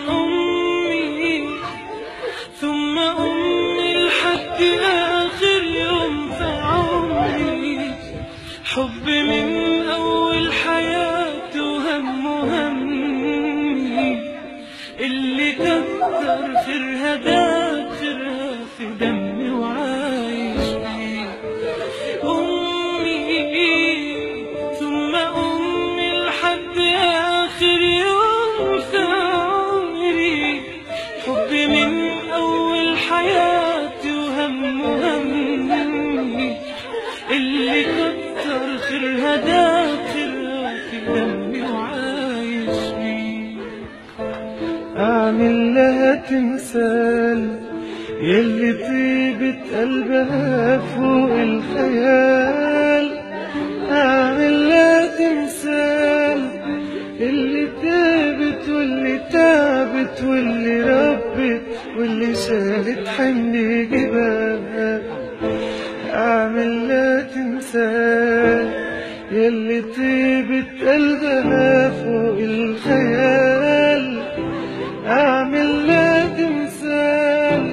أمي ثم أمي لحد آخر يوم في عمري، حب من أول حياتي وهم همي، اللي كتر خيرها داخلها في دمي وعايش فيه. أمي ثم أمي لحد آخر يوم في عمري، حب من أول حياتي وهم همي، اللي كتر خيرها داخلها في دمي وعايش فيه. أعمل لها تمثال يلي طيبة قلبها فوق الخيال، أعمل لها تمثال اللي تعبت واللي تعبت واللي ربت واللي شالت حمل جبالها. أعمل لها تمثال يلي طيبة قلبها فوق الخيال، أعمل لها تمثال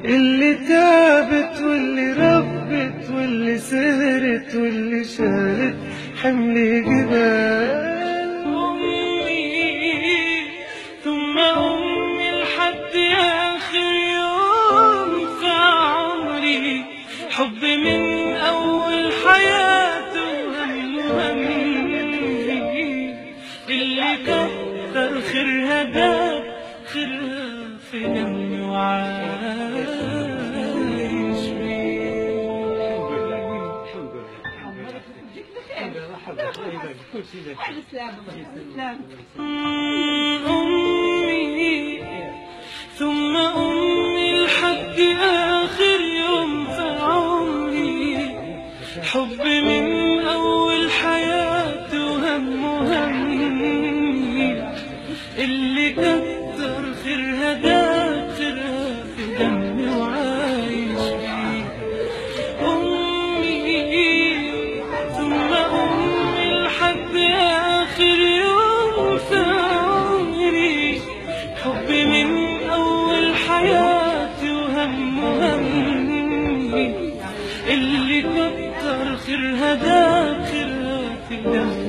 اللي تعبت واللي ربت واللي سهرت واللي شالت حمل جبال. أمي ثم أمي لحد آخر يوم في عمري، حب من أول حياتي وهم همي، اللي كتر خيرها داخلها في دمي وعايش فيه. أمي ثم أمي لحد آخر يوم في عمري، حب من أول حياتي وهم همي، اللي كتر خيرها داخلها في دمي وعايش فيه. أمي ثم أمي لحد آخر يوم في عمري، حب من أول حياتي وهم همي، اللي كتر خيرها داخلها في دمي